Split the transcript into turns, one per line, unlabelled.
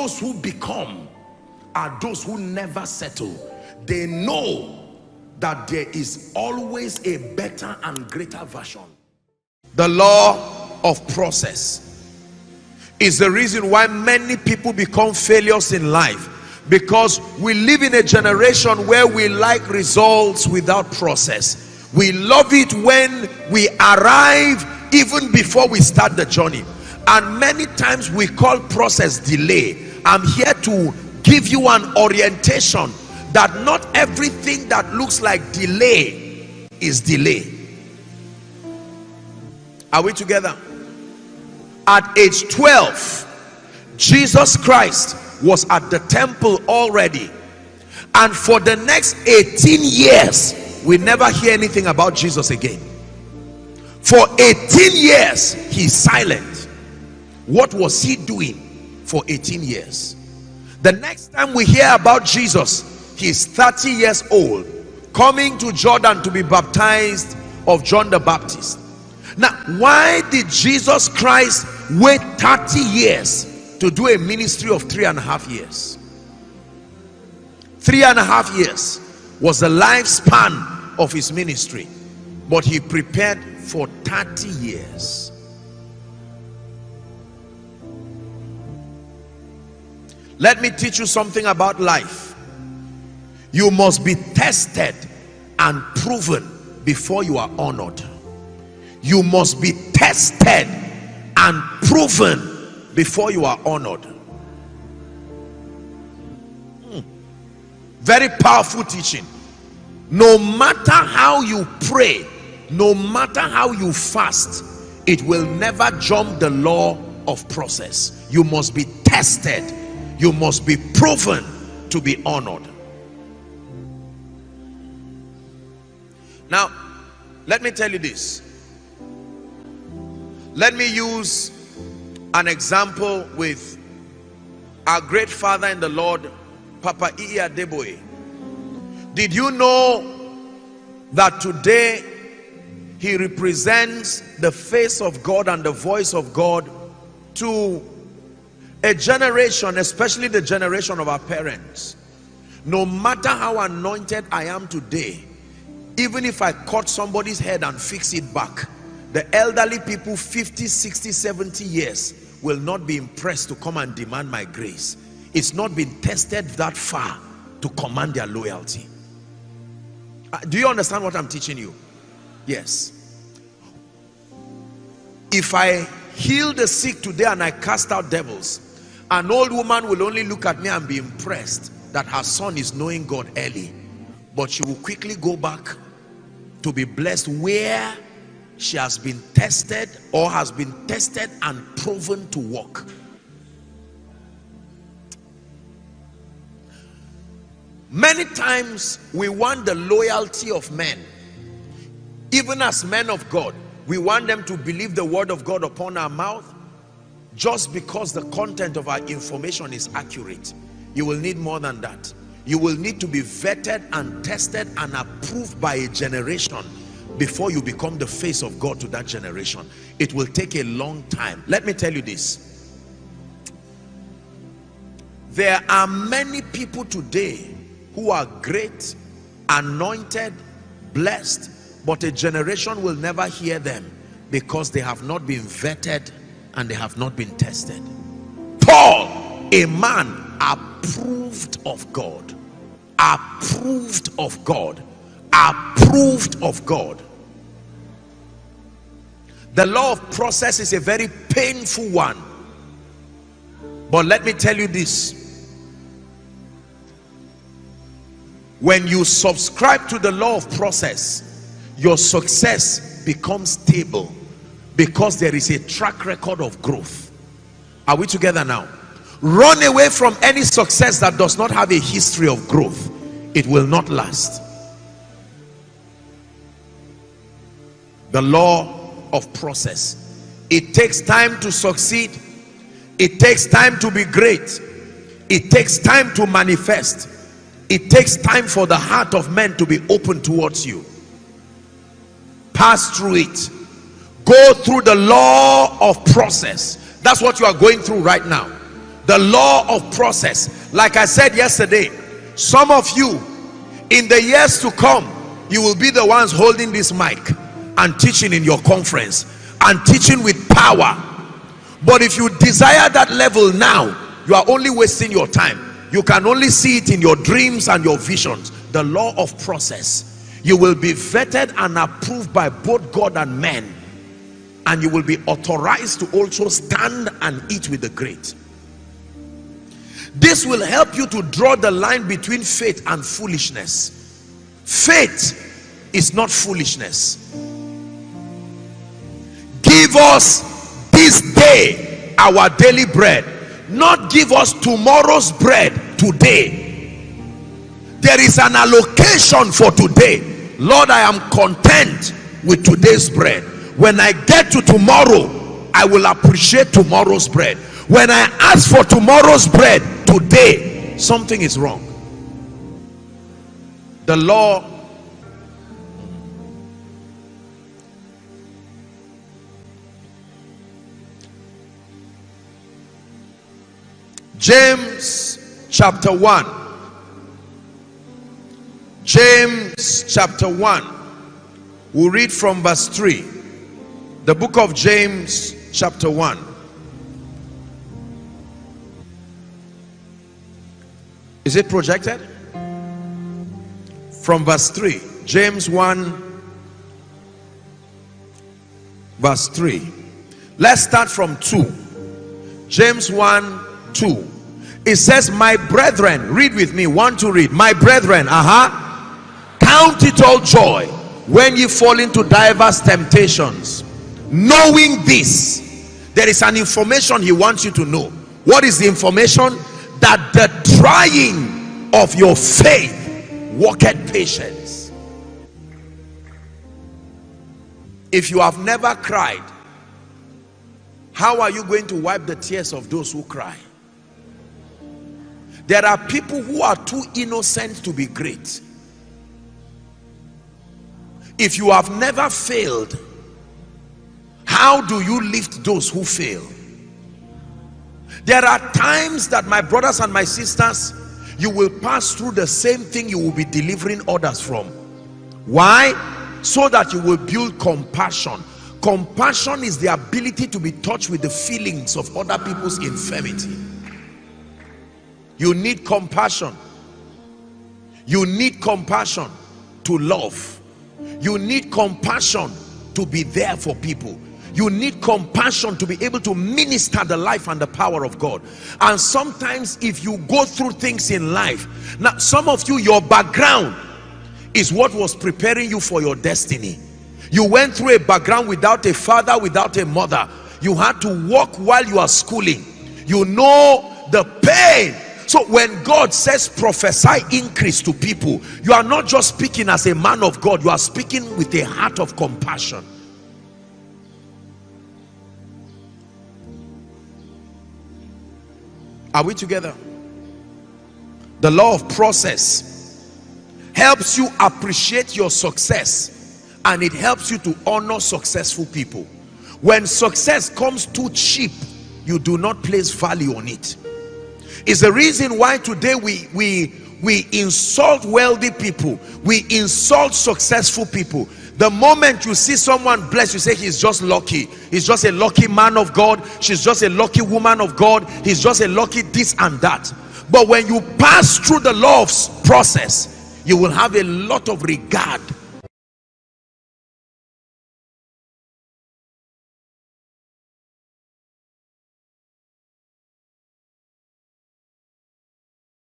those who become are those who never settle. They know that there is always a better and greater version. The law of process is the reason why many people become failures in life, because we live in a generation where we like results without process. We love it when we arrive even before we start the journey, and many times we call process delay. I'm here to give you an orientation that not everything that looks like delay is delay. Are we together? At age 12, Jesus Christ was at the temple already, and for the next 18 years we never hear anything about Jesus again. For 18 years he's silent. What was he doing for 18 years? The next time we hear about Jesus, he's 30 years old, coming to Jordan to be baptized of John the Baptist. Now, why did Jesus Christ wait 30 years to do a ministry of 3.5 years? 3.5 years was the lifespan of his ministry, but he prepared for 30 years. Let me teach you something about life. You must be tested and proven before you are honored. You must be tested and proven before you are honored. Very powerful teaching. No matter how you pray, no matter how you fast, it will never jump the law of process. You must be tested. You must be proven to be honored. Now, let me tell you this. Let me use an example with our great father in the Lord, Papa Iya Deboe. Did you know that today he represents the face of God and the voice of God to a generation, especially the generation of our parents? No matter how anointed I am today, even if I cut somebody's head and fix it back, the elderly people 50, 60, 70 years will not be impressed to come and demand my grace. It's not been tested that far to command their loyalty. Do you understand what I'm teaching you? Yes. If I heal the sick today and I cast out devils, an old woman will only look at me and be impressed that her son is knowing God early, but she will quickly go back to be blessed where she has been tested or has been tested and proven to walk. Many times we want the loyalty of men. Even as men of God, we want them to believe the word of God upon our mouth just because the content of our information is accurate. You will need more than that. You will need to be vetted and tested and approved by a generation before you become the face of God to that generation. It will take a long time. Let me tell you this. There are many people today who are great, anointed, blessed, but a generation will never hear them because they have not been vetted and they have not been tested. Paul, a man approved of God, approved of God, approved of God. The law of process is a very painful one, but let me tell you this. When you subscribe to the law of process, your success becomes stable because there is a track record of growth. Are we together now? Run away from any success that does not have a history of growth. It will not last. The law of process. It takes time to succeed. It takes time to be great. It takes time to manifest. It takes time for the heart of men to be open towards you. Pass through it. Go through the law of process. That's what you are going through right now. The law of process. Like I said yesterday, some of you in the years to come, you will be the ones holding this mic and teaching in your conference and teaching with power. But if you desire that level now, you are only wasting your time. You can only see it in your dreams and your visions. The law of process. You will be vetted and approved by both God and men, and you will be authorized to also stand and eat with the great. This will help you to draw the line between faith and foolishness. Faith is not foolishness. Give us this day our daily bread, not give us tomorrow's bread today. There is an allocation for today. Lord, I am content with today's bread. When I get to tomorrow, I will appreciate tomorrow's bread. When I ask for tomorrow's bread today, something is wrong. The law James chapter 1. James chapter 1. We'll read from verse 3. The book of James chapter 1. Is it projected? From verse 3. James 1 verse 3. Let's start from 2. James 1 2. It says, my brethren, read with me, 1 to read. My brethren, count it all joy when ye fall into diverse temptations, knowing this. There is an information he wants you to know. What is the information? That the trying of your faith worketh patience. If you have never cried, how are you going to wipe the tears of those who cry? There are people who are too innocent to be great. If you have never failed, how do you lift those who fail? There are times that, my brothers and my sisters, you will pass through the same thing you will be delivering others from. Why? So that you will build compassion. Compassion is the ability to be touched with the feelings of other people's infirmity. You need compassion. You need compassion to love. You need compassion to be there for people. You need compassion to be able to minister the life and the power of God. And sometimes if you go through things in life, now some of you, your background is what was preparing you for your destiny. You went through a background without a father, without a mother. You had to walk while you are schooling. You know the pain. So when God says prophesy increase to people, you are not just speaking as a man of God, you are speaking with a heart of compassion. Are we together? The law of process helps you appreciate your success, and it helps you to honor successful people. When success comes too cheap, you do not place value on it. It's the reason why today we insult wealthy people, we insult successful people. The moment you see someone blessed, you say he's just lucky. He's just a lucky man of God. She's just a lucky woman of God. He's just a lucky this and that. But when you pass through the law of process, you will have a lot of regard